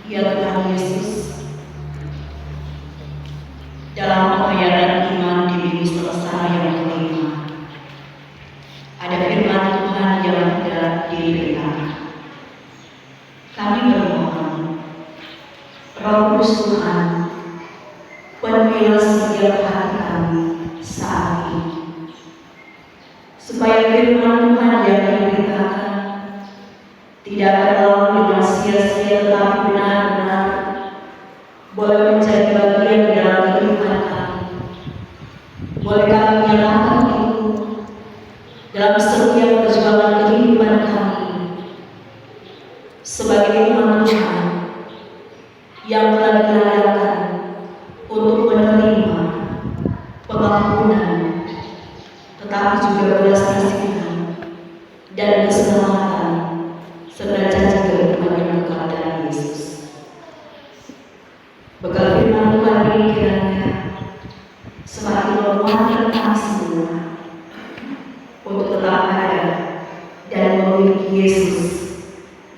Ya Tuhan Yesus, dalam penghayatan iman di minggu selesai yang kelima, ada firman Tuhan yang hendak diberitakan. Kami bermohon, Roh Kudus Tuhan, penuhilah setiap hati kami saat ini, supaya firman Tuhan yang diberitakan tidak terlalu dengan sia-sia, tetapi benar-benar boleh menjadi bagian dalam kehidupan kami. Boleh kami menyatakan itu dalam setiap perjuangan kehidupan kami sebagai umat Tuhan yang telah diadakan untuk menerima pengampunan, tetapi juga belas kasihan dan keselamatan serta janji kehidupan yang kekal dari Yesus. Bekal firman Tuhan ini kiranya semakin menguatkan kami semua untuk tetap ada dan memiliki Yesus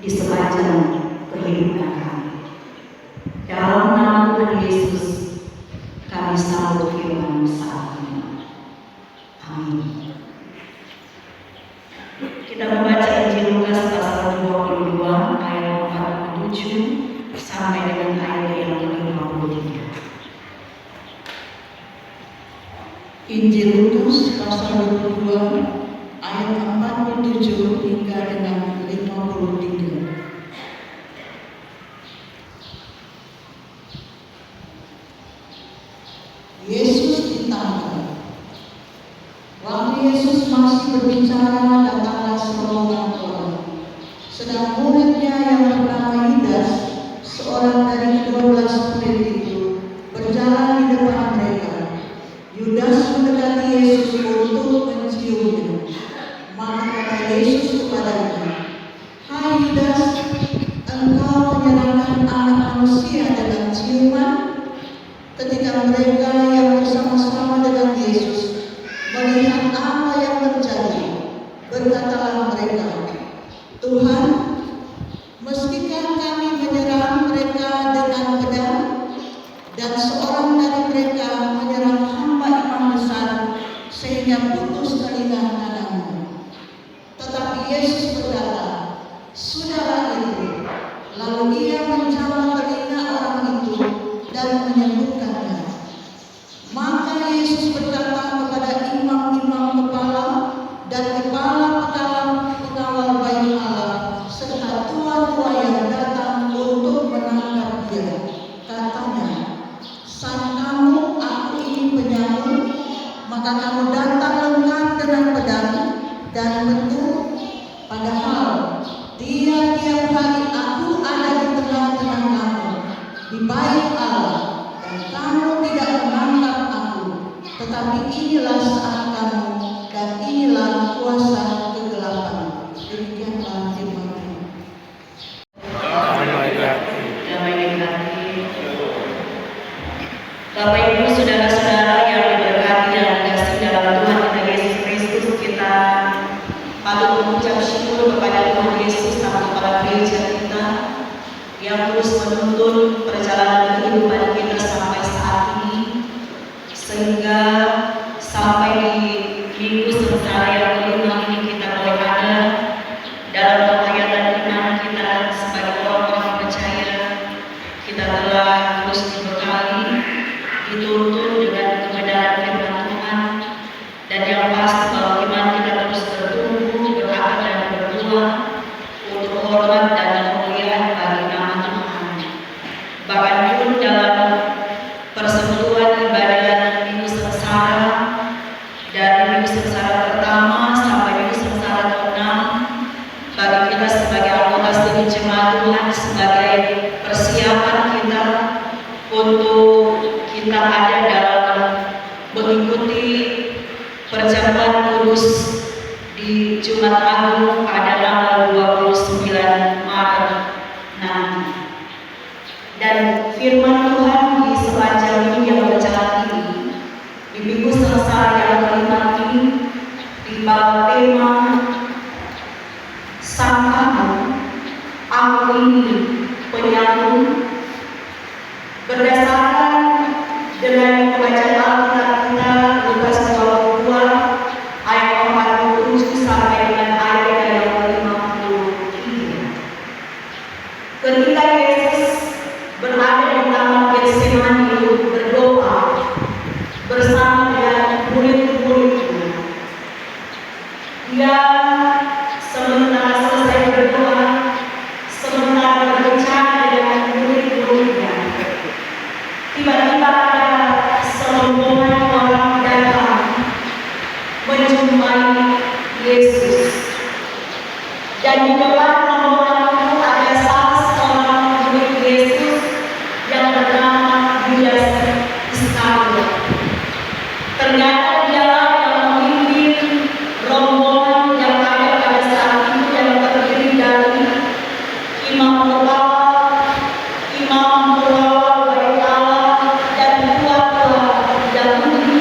di sepanjang kehidupan kami. Dalam nama Tuhan Yesus, kami sambut firman saat ini. Amin. Kita membaca Injil Lukas pasal 22 ayat 47 sampai dengan ayat yang ke-53. Injil Lukas pasal 22 ayat 47 hingga dengan 53. Yesus ditangkap. Waktu Yesus masih berbicara, datanglah serombongan orang. Sedang muridnya yang bernama Yudas, seorang dari 12 murid itu, berjalan di depan mereka. Yudas mendekati Yesus untuk menciumnya. Maka kata Yesus kepadanya, "Hai Yudas, engkau menyerahkan Anak Manusia dengan ciuman?" Ketika mereka yang bersama-sama dengan Yesus melihat apa yang terjadi, berkatalah mereka, "Tuhan, meskipun kami menyerang mereka dengan pedang?" Dan seorang dari mereka menyerang hamba imam besar sehingga putus telinga kanannya. Tetapi Yesus berkata, "Sudahlah itu." Lalu ia menjamah telinga orang itu dan menyembuhkannya. Maka Yesus berkata kepada imam-imam kepala dan kepala pengawal bait Allah serta tua-tua yang datang untuk menangkap dia, katanya, "Sangkamu aku ini penyamun, maka kamu datang lengkap dengan pedang dan betul, padahal tiap-tiap hari aku ada di tengah-tengah kamu di bait Allah, dan kamu tidak menangkap aku. Tetapi inilah saat kamu, dan inilah kuasa kegelapan." Demikianlah firman Tuhan. Damai di hati. Bapak Ibu saudara-saudara yang diberkati dan dikasihi dalam Tuhan kita Yesus Kristus, kita patut mengucap syukur kepada Tuhan Yesus dan kepada gereja kita yang terus menuntun perjalanan kehidupan kita sampai saat ini, sehingga sampai di minggu sengsara yang kelima ini kita boleh ada dalam penghayatan iman kita sebagai orang-orang percaya. Kita telah terus dibekali, dituntun dengan kebenaran firman Tuhan, dan yang pasti bahwa iman kita terus bertumbuh, berakar dan berbuah untuk hormat dan kemuliaan bagi nama Tuhan. Bahkan pun dalam persekutuan ibadah minggu sengsara, dari minggu sengsara pertama sampai minggu sengsara ke-6, bagi kita sebagai anggota studi jemaat Tuhan, sebagai persiapan kita untuk kita ada dalam mengikuti perjamuan kudus di Jumat Agung pada tanggal 29 Maret nanti. Dan firman Tuhan di sepanjang minggu yang berjalan ini, di minggu sengsara yang kelima ini, di bab tema "Sangkamu aku ini penyambung Ketika Yesus berada di taman Getsemani berdoa bersama dengan murid-muridnya, dia sementara selesai berdoa, sementara berbicara dengan murid-muridnya, tiba-tiba ada serombongan orang datang menjumpai Yesus, dan di depan rombongan itu ada salah seorang murid Yesus yang bernama Yudas Iskariot. Ternyata dialah yang memimpin rombongan yang ada pada saat itu, yang terdiri dari imam kepala bait Allah dan ketua-ketua Yahudi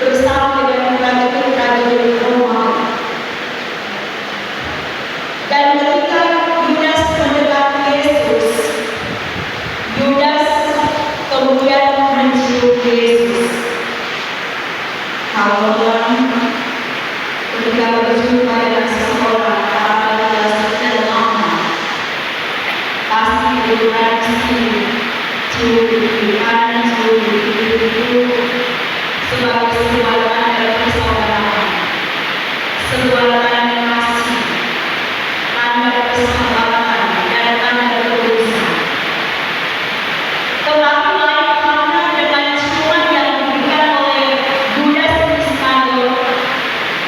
bersama dengan prajurit-prajurit Romawi. Dan ketika Yudas mendekati Yesus, Yudas kemudian mencium Yesus. Kalau orang ketika berjumpa dengan seseorang, apabila sudah lama, pasti berinteraksi, cium di kanan, cium di kiri, sebagai sebuah tanda persaudaraan, sebuah tanda kasih, tanda persahabatan, dan tanda ketulusan. Tetapi lain halnya dengan ciuman yang diberikan oleh Yudas Iskariot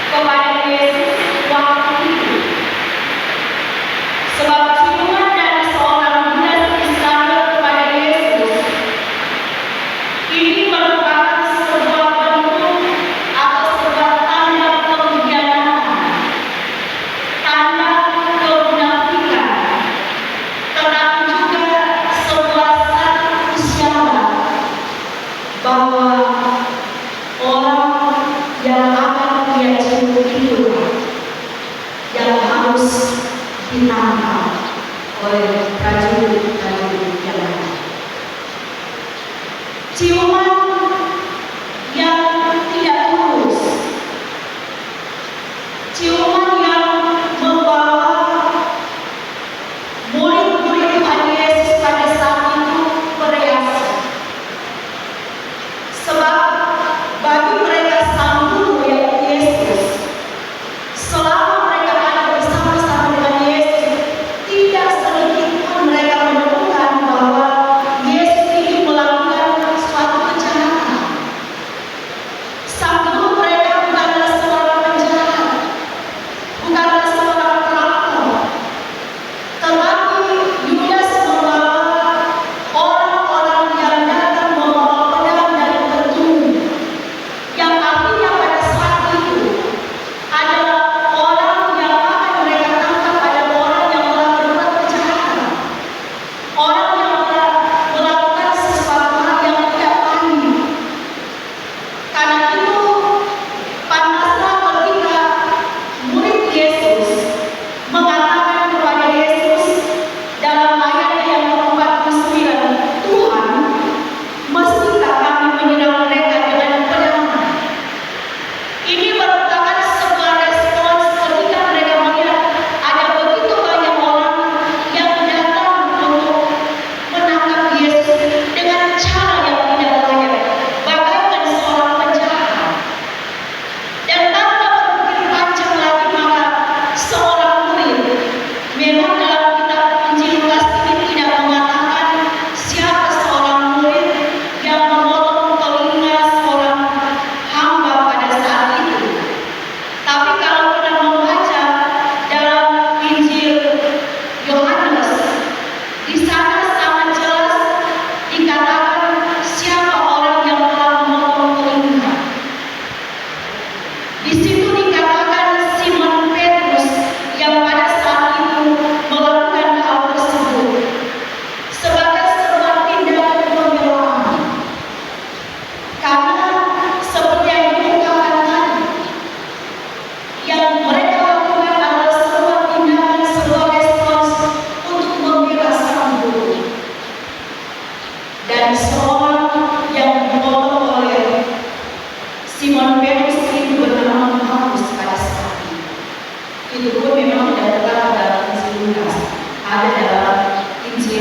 kepada Yesus waktu itu. Sebab ciuman dari seorang Yudas Iskariot kepada Yesus ini merupakan sebuah bentuk atau sebuah tanda pengkhianatan, tanda kemunafikan, tetapi juga sebuah satu isyarat bahwa orang yang akan dia cium itu yang harus ditangkap oleh prajurit-prajurit yang lain. Ciuman yang tidak tulus, ciuman yang membawa murid-murid Tuhan Yesus pada saat itu bereaksi. Sebab bagi mereka sang guru yaitu Yesus, selama mereka ada bersama-sama dengan Yesus, tidak sedikit pun mereka menemukan bahwa Yesus ini melakukan suatu kejahatan. Sang guru mereka bukanlah seorang penjahat, bukanlah seorang perampok, tetapi Yudas membawa orang-orang yang datang membawa pedang dan bertunggu, yang artinya pada saat itu adalah orang yang akan mereka tangkap adalah orang yang telah berbuat kejahatan, orang yang telah melakukan sesuatu hal yang tidak baik. Karena itu pantaslah ketika murid Yesus mengatakan kepada Yesus dalam ayat yang ke-49, Tuhan, mestikah kami menyerang mereka dengan pedang? Ini merupakan sebuah respons ketika mereka melihat ada begitu banyak orang yang datang untuk menangkap Yesus dengan cara yang tidak layak, bagaikan seorang penjahat. Dan tanpa berpikir panjang lagi, maka seorang murid, memang dalam kitab Injil Lukas ini tidak mengatakan siapa seorang murid yang memotong telinga seorang hamba pada saat itu. Tapi kalau kita membaca dalam Injil Yohanes, di sana sangat jelas dikatakan siapa orang yang telah memotong telinga. Di situ dikatakan Simon Petrus yang pada saat itu melakukan hal tersebut sebagai sebuah tindakan pembelaan. Karena seperti yang diungkapkan tadi, yang mereka lakukan adalah sebuah tindakan, sebuah respons untuk membela sang guru. Dan seorang yang dimotong oleh Simon Petrus itu bernama Malkus pada saat itu. Itu pun memang tidak terdapat dalam Injil Lukas, ada dalam Injil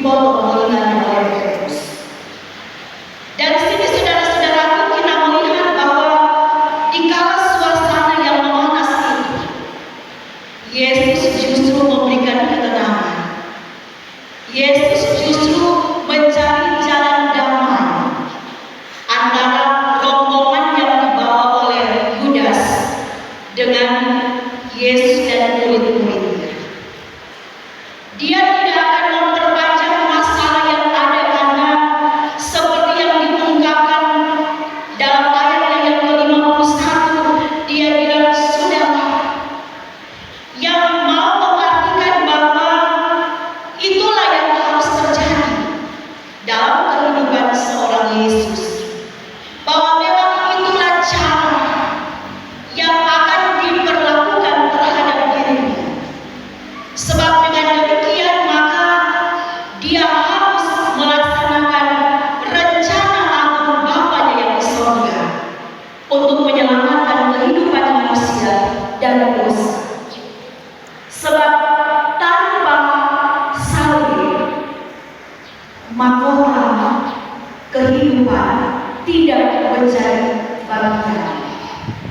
dipotong telinganya oleh Petrus. Dan di sini saudara-saudaraku kita melihat bahwa di kala suasana yang memanas itu, Yesus justru memberikan ketenangan. Yesus justru mencari jalan damai antara rombongan yang dibawa oleh Yudas dengan Yesus dan murid-muridnya. Dia tidak akan memperpanjang masalah yang ada karena seperti yang diungkapkan dalam ayatnya yang ke-51, dia bilang sudahlah. Yang mau mengartikan bahwa itulah yang harus terjadi dalam kehidupan seorang Yesus. Bahwa memang itulah cara yang akan diperlakukan terhadap dirinya. Sebab dengan demikian maka dia harus melaksanakan rencana agung Bapanya yang di sorga untuk menyelamatkan kehidupan manusia dan dosa. Sebab tanpa salib mahkota kehidupan tidak menjadi bagian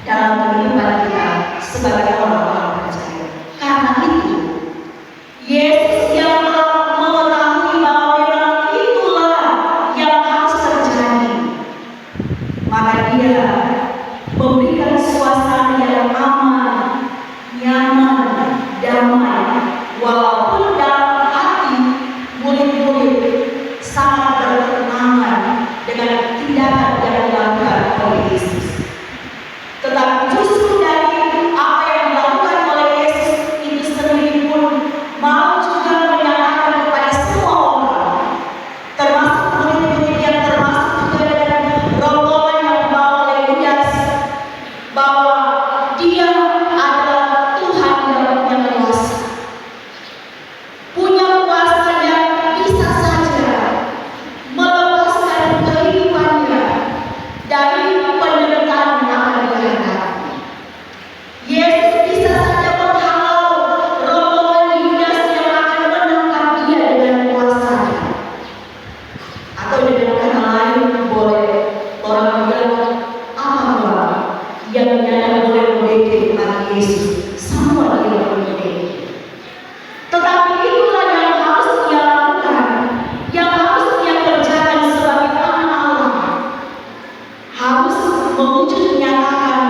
dalam kehidupan kita sebagai orang-orang percaya. Karena itu Yesus yang mengetahui bahwa memang itulah yang harus terjadi, maka dia memberikan suasana yang aman, nyaman, damai, walaupun dalam hati murid-murid sangat bertentangan dengan tindakan yang dilakukan oleh Yesus. Tetapi justru dari apa yang dilakukan oleh Yesus itu sendiri pun mau juga menyatakan kepada semua orang, termasuk murid-murid yang termasuk juga dengan rombongan yang dibawa oleh Yudas, bahwa dia adalah Tuhan yang punya kuasa. Punya kuasa yang bisa saja melepaskan kehidupannya dari penderitaan yang akan dihadapi. Yesus bisa saja menghalau rombongan Yudas yang akan menangkap dia dengan kuasanya. Atau dengan kata lain, boleh orang bilang apa yang nyata boleh membeda bagi Yesus, semua dia boleh membeda. Tetapi itulah yang harus dia lakukan, yang harus dia kerjakan sebagai anak Allah. Harus mewujud nyatakan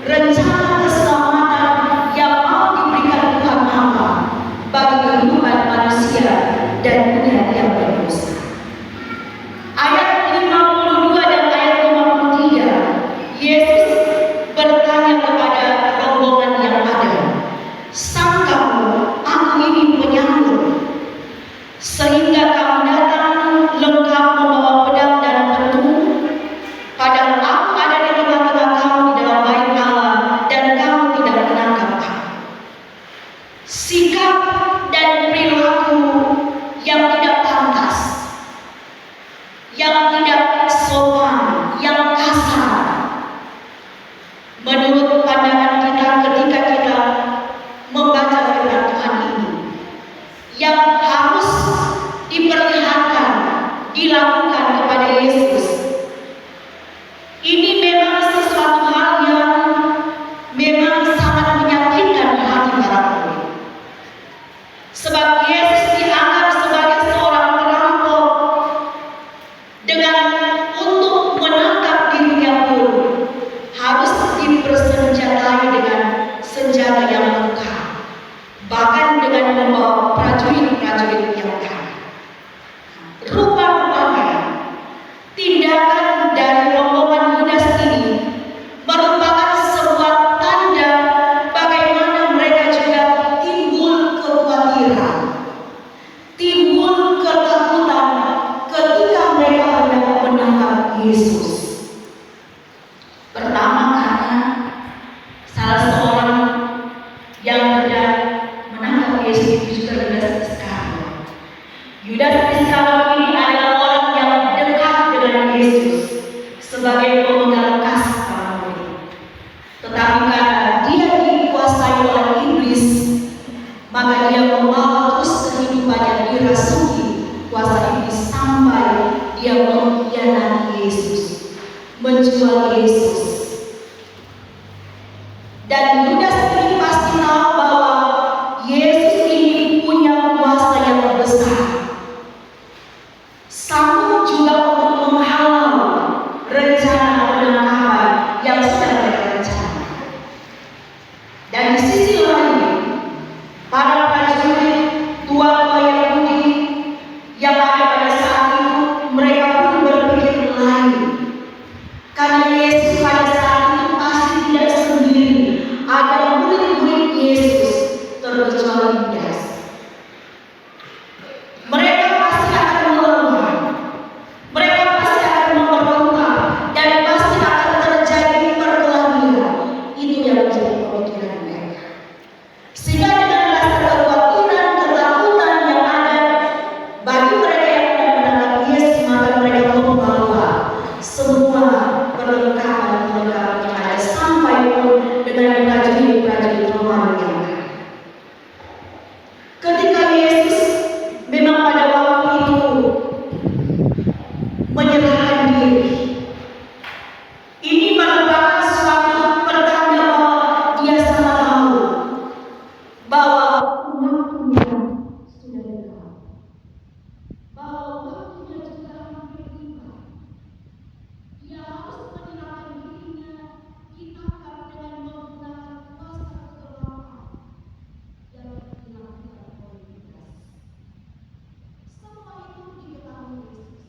rencana keselamatan yang mau diberikan Tuhan Allah bagi kehidupan manusia dan dunia yang berdosa. Ayat 52 dan ayat 53, Yesus bertanya kepada rombongan yang ada, "Sangka aku ini penyanggur, sehingga kamu datang lengkap membawa pedang dan peluru? Padahal aku ada di tengah-tengah kamu di dalam bait Allah, dan kamu tidak menangkap aku." Sikap dan perilaku yang tidak pantas, yang tidak sopan, yang kasar, menurut pandangan kita ketika kita membaca firman Tuhan ini, yang harus diperlihatkan, dilakukan kepada Yesus, ini memang sesuatu hal yang memang sangat menyakitkan hati para murid. Sebab Yesus dianggap sebagai seorang perampok, dengan untuk menangkap dirinya pun harus dipersenjatai dengan senjata yang lengkap, bahkan dengan membawa prajurit-prajurit yang kaya. Rupa-rupanya tindakan dari rombongan Yudas ini merupakan sebuah tanda bagaimana mereka juga timbul kekhawatiran, timbul ketakutan ketika mereka hendak menangkap Yesus. Pertama, karena salah seorang yang hendak menangkap Yesus itu juga Yudas Iskariot. Yudas Iskariot ini adalah orang yang dekat dengan Yesus sebagai pemegang kas para murid. Tetapi karena dia dikuasai oleh iblis, maka dia membawa terus kehidupannya dirasuki menjual Yesus. Dan Yudas ini pasti tahu bahwa Yesus ini punya kuasa yang besar, sanggup juga untuk menghalau rencana penangkapan yang sudah mereka rencanakan. Dan di sisi lain, para prajurit tua-tua Yahudi yang ada pada saat itu, mereka pun berpikir lain. Karena Yesus pada saat itu pasti tidak sendiri, ada murid-murid Yesus terkecuali Yudas. Mereka pasti akan melawan, mereka pasti akan memberontak, dan pasti akan terjadi perkelahian. Itu yang menjadi pemikiran mereka. Sehingga dengan rasa ketakutan yang ada bagi mereka yang menangkap Yesus, maka mereka membawa semua perlengkapan yang ada, sampai pun dengan prajurit-prajurit Romawi yang ada. Ketika Yesus memang pada waktu itu menyerahkan diri, ini merupakan suatu pertanda bahwa dia sangat tahu bahwa waktunya sudah dekat, bahwa waktunya juga hampir tiba. Dia harus menyerahkan dirinya, diangkat dengan menggunakan kuasa kegelapan yang dilakukan oleh Yudas. Semua itu diketahui Yesus.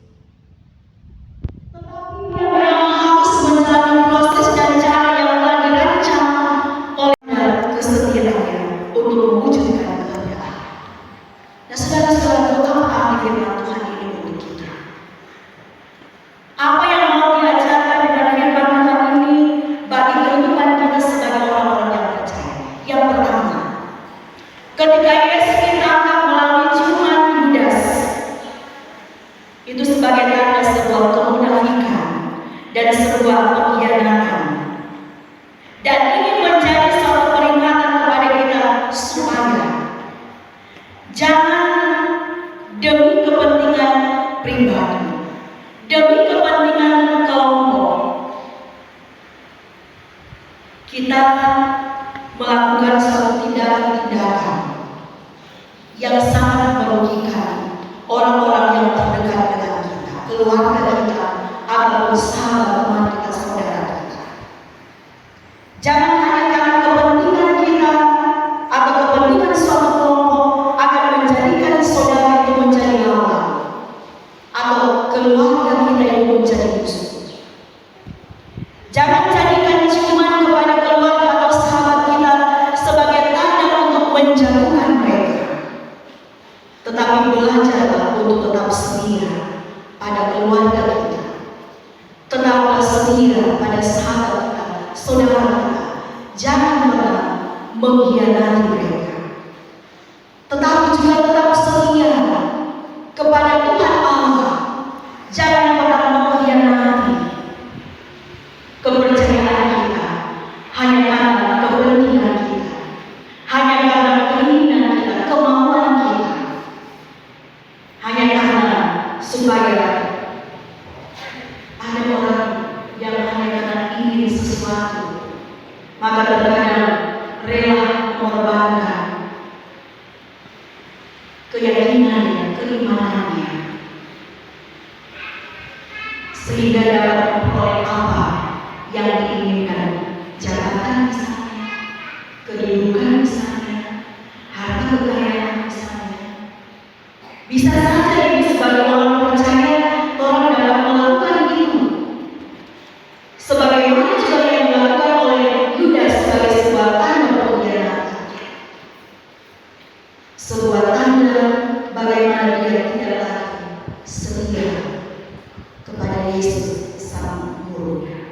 Tetapi dia memang harus menjalani proses dan cara yang telah dirancang oleh kesetiaannya untuk mewujudkan kehendak. Nah, saudara-saudara, apa arti firman Tuhan ini untuk kita? Apa yang mau diajarkan dengan firman Tuhan ini bagi kehidupan kita sebagai orang-orang yang percaya? Yang pertama, ketika Yesus ditangkap melalui ciuman Yudas, itu sebagai tanda sebuah kemunafikan dan sebuah pengkhianatan. Dan ini menjadi suatu peringatan kepada kita supaya jangan demi kepentingan pribadi, demi kepentingan kelompok, kita melakukan suatu tindakan-tindakan yang sangat merugikan orang-orang yang terdekat dengan kita, keluarga kita, ataupun sahabat teman kita, saudara kita. Jangan hanya karena kepentingan kita atau kepentingan suatu kelompok akan menjadikan saudara itu menjadi lawan, atau keluarga kita itu menjadi musuh. Jangan jadikan ciuman kepada keluarga atau sahabat kita sebagai tanda untuk menjauhkan mereka. Tetapi belajarlah untuk tetap setia pada keluarga kita, tetaplah setia pada sahabat kita, saudara kita. Jangan pernah mengkhianati mereka, tetapi juga tetap setia kepada Tuhan Allah. Jangan pernah mengkhianati kepercayaan kita hanya karena kepentingan kita, hanya karena keinginan kita, kemauan kita, hanya karena supaya ada orang yang hanya karena ingin sesuatu, maka terkadang rela mengorbankan keyakinannya, keimanannya, sehingga dapat memperoleh apa yang diinginkan, jabatan misalnya, kedudukan misalnya, harta kekayaan misalnya. Bisa saja ini sebagai orang percaya, orang dalam melakukan itu, sebagaimana juga yang dilakukan oleh Yudas sebagai sebuah tanda pengkhianatan, sebuah tanda bagaimana dia tidak lagi setia kepada Yesus sang gurunya.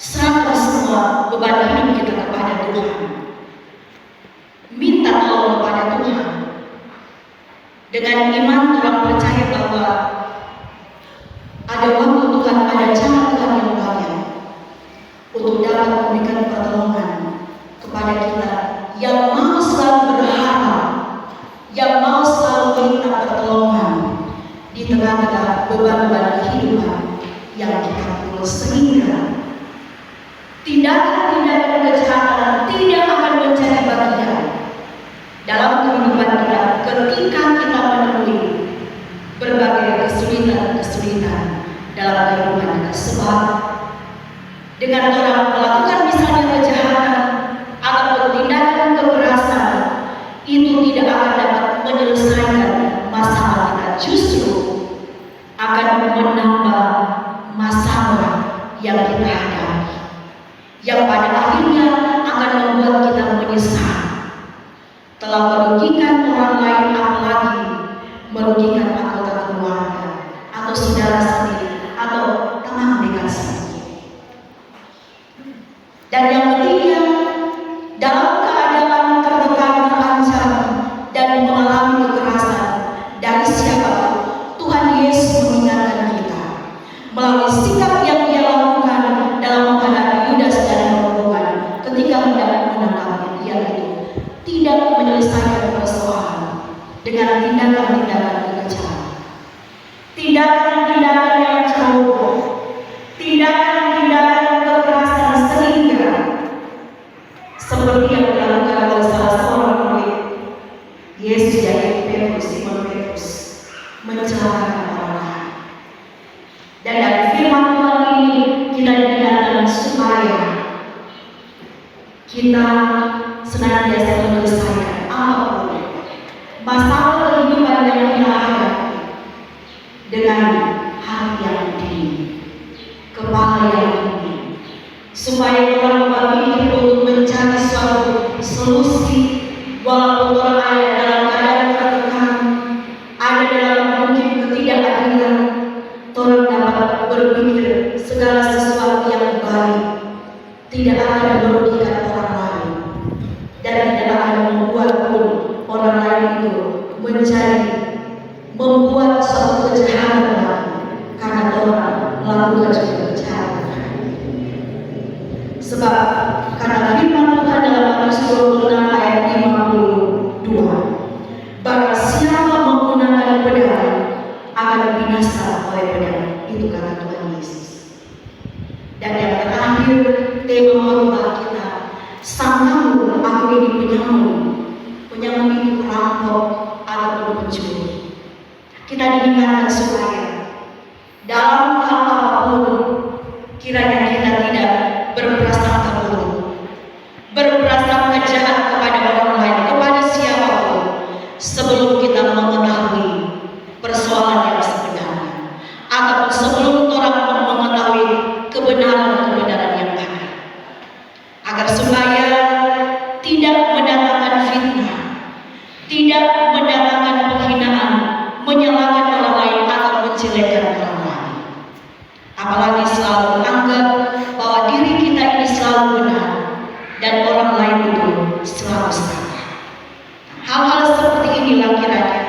serahkan semua beban hidup kita kepada Tuhan. Minta tolong kepada Tuhan. Dengan iman orang percaya bahwa ada waktu Tuhan, ada cara Tuhan yang banyak untuk dapat memberikan pertolongan kepada kita yang mau selalu berharap, yang mau selalu minta pertolongan di tengah-tengah beban-beban kehidupan yang kita pikul, sehingga tindakan-tindakan kejahatan tidak akan menjadi bagian dalam kehidupan kita ketika kita menemui berbagai kesulitan dalam kehidupan kita. Sebab dengan orang melakukan misalnya kejahatan atau tindakan kekerasan, itu tidak akan dapat menyelesaikan masalah kita, justru akan menambah masalah yang kita hadapi, yang pada akhirnya akan membuat kita menyesal telah merugikan orang lain, apalagi merugikan anggota keluarga atau saudara sendiri atau teman dekat sendiri. Dan yang ketiga, dalam keadaan tertekan, terancam, dan mengalami kekerasan dari siapapun, Tuhan Yesus mengingatkan kita melalui sikap yang Dia lakukan dalam menghadapi Yudas dan rombongan ketika hendak menangkapnya, yaitu tidak menyelesaikan persoalan dengan tindakan-tindakan kekerasan, tindakan-tindakan yang ceroboh, tindakan-tindakan kekerasan, sehingga seperti yang dilakukan oleh salah seorang murid Yesus, yaitu Petrus, Simon Petrus, mencelakakan orang lain. Dan dari firman Tuhan ini kita diingatkan supaya kita senantiasa menyelesaikan apapun masalah kehidupan yang kita hadapi dengan hati yang dingin, kepala yang dingin, supaya orang berpikir untuk mencari suatu solusi, walaupun orang ada dalam keadaan tertekan, ada dalam mungkin ketidakadilan, orang dapat berpikir segala sesuatu yang baik tidak akan merugikan orang lain dan tidak akan membuat pun orang lain itu membuat suatu kejahatan lagi, karena orang melakukan suatu kejahatan. Sebab karena firman Tuhan dalam Matius 26 ayat 52, barang siapa menggunakan pedang akan binasa oleh pedang, itu kata Tuhan Yesus. Dan yang terakhir, tema khotbah kita, sangkamu aku ini penyamun itu perampok ataupun pencuri. Kita diingatkan supaya dalam hal apapun kiranya kita tidak berprasangka buruk, berprasangka jahat kepada orang lain, kepada siapapun, sebelum kita mengetahui persoalan yang sebenarnya, ataupun sebelum orang mengetahui kebenaran yang ada, agar supaya tidak mendatangkan fitnah, tidak mendatangkan penghinaan, menyalahkan orang lain atau menjelekkan orang lain, apalagi selalu menganggap bahwa diri kita ini selalu benar dan orang lain itu selalu salah. Hal-hal seperti inilah kiranya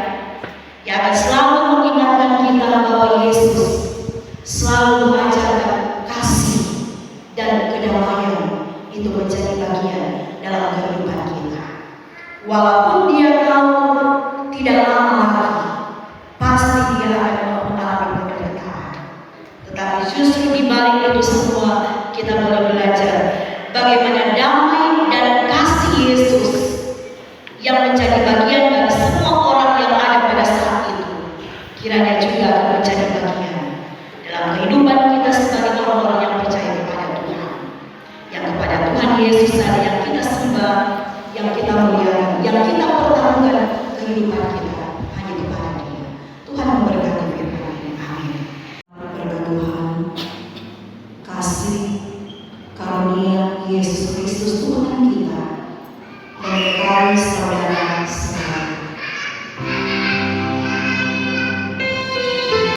yang akan selalu mengingatkan kita bahwa Yesus selalu mengajarkan kasih dan kedamaian itu menjadi bagian dalam kehidupan kita. Walaupun Dia tahu tidak lama lagi pasti Dia akan mengalami penderitaan, tetapi justru di balik itu semua kita boleh belajar bagaimana damai dan kasih Yesus yang menjadi bagian dari semua orang yang ada pada saat itu, kiranya juga akan menjadi bagian dalam kehidupan kita sebagai orang-orang yang percaya kepada Tuhan, yang kepada Tuhan Yesus saja yang kita sembah, yang kita muliakan, yang kita pertaruhkan kehidupan kita hanya kepada Dia. Tuhan memberkati firman ini. Amin. Berkat Tuhan, kasih karunia Yesus Kristus Tuhan kita menyertai